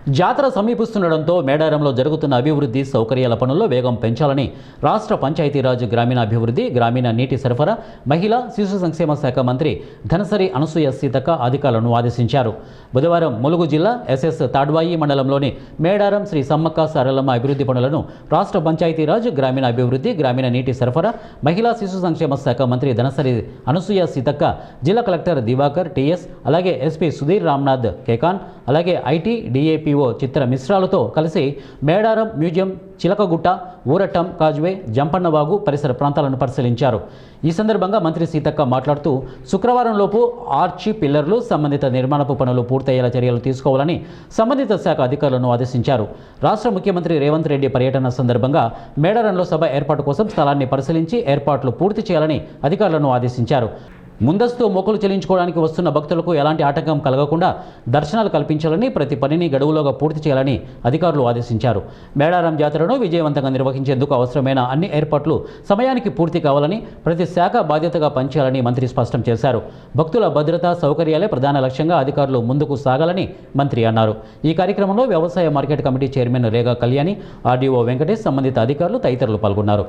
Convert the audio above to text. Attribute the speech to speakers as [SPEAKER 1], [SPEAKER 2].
[SPEAKER 1] జాతర సమీపిస్తుండటంతో మేడారంలో జరుగుతున్న అభివృద్ధి సౌకర్యాల పనుల్లో వేగం పెంచాలని రాష్ట్ర పంచాయతీరాజ్ గ్రామీణాభివృద్ధి, గ్రామీణ నీటి సరఫరా, మహిళా శిశు సంక్షేమ శాఖ మంత్రి ధనసరి అనసూయ సీతక్క అధికారులను ఆదేశించారు. బుధవారం ములుగు జిల్లా ఎస్ఎస్ తాడ్వాయి మండలంలోని మేడారం శ్రీ సమ్మక్క సారలమ్మ అభివృద్ధి పనులను రాష్ట్ర పంచాయతీరాజ్ గ్రామీణాభివృద్ధి, గ్రామీణ నీటి సరఫరా, మహిళా శిశు సంక్షేమ శాఖ మంత్రి ధనసరి అనసూయ సీతక్క, జిల్లా కలెక్టర్ దివాకర్ టీఎస్, అలాగే ఎస్పీ సుధీర్ రామ్నాథ్ కేకాన్, అలాగే ఐటీ డిఏపిఓ చిత్ర మిశ్రాలతో కలిసి మేడారం మ్యూజియం, చిలకగుట్ట, ఊరట్టం కాజ్వే, జంపన్నవాగు పరిసర ప్రాంతాలను పరిశీలించారు. ఈ సందర్భంగా మంత్రి సీతక్క మాట్లాడుతూ శుక్రవారంలోపు ఆర్చి పిల్లర్లు, సంబంధిత నిర్మాణపు పనులు పూర్తయ్యేలా చర్యలు తీసుకోవాలని సంబంధిత శాఖ అధికారులను ఆదేశించారు. రాష్ట్ర ముఖ్యమంత్రి రేవంత్ రెడ్డి పర్యటన సందర్భంగా మేడారంలో సభ ఏర్పాటు కోసం స్థలాన్ని పరిశీలించి ఏర్పాట్లు పూర్తి చేయాలని అధికారులను ఆదేశించారు. ముందస్తు మొక్కులు చెల్లించుకోవడానికి వస్తున్న భక్తులకు ఎలాంటి ఆటంకం కలగకుండా దర్శనాలు కల్పించాలని, ప్రతి పనిని గడువులోగా పూర్తి చేయాలని అధికారులు ఆదేశించారు. మేడారం జాతరను విజయవంతంగా నిర్వహించేందుకు అవసరమైన అన్ని ఏర్పాట్లు సమయానికి పూర్తి కావాలని ప్రతి శాఖ బాధ్యతగా పనిచేయాలని మంత్రి స్పష్టం చేశారు. భక్తుల భద్రత, సౌకర్యాలే ప్రధాన లక్ష్యంగా అధికారులు ముందుకు సాగాలని మంత్రి అన్నారు. ఈ కార్యక్రమంలో వ్యవసాయ market committee chairman Rega Kalyani, RDO Venkatesh, సంబంధిత అధికారులు తదితరులు పాల్గొన్నారు.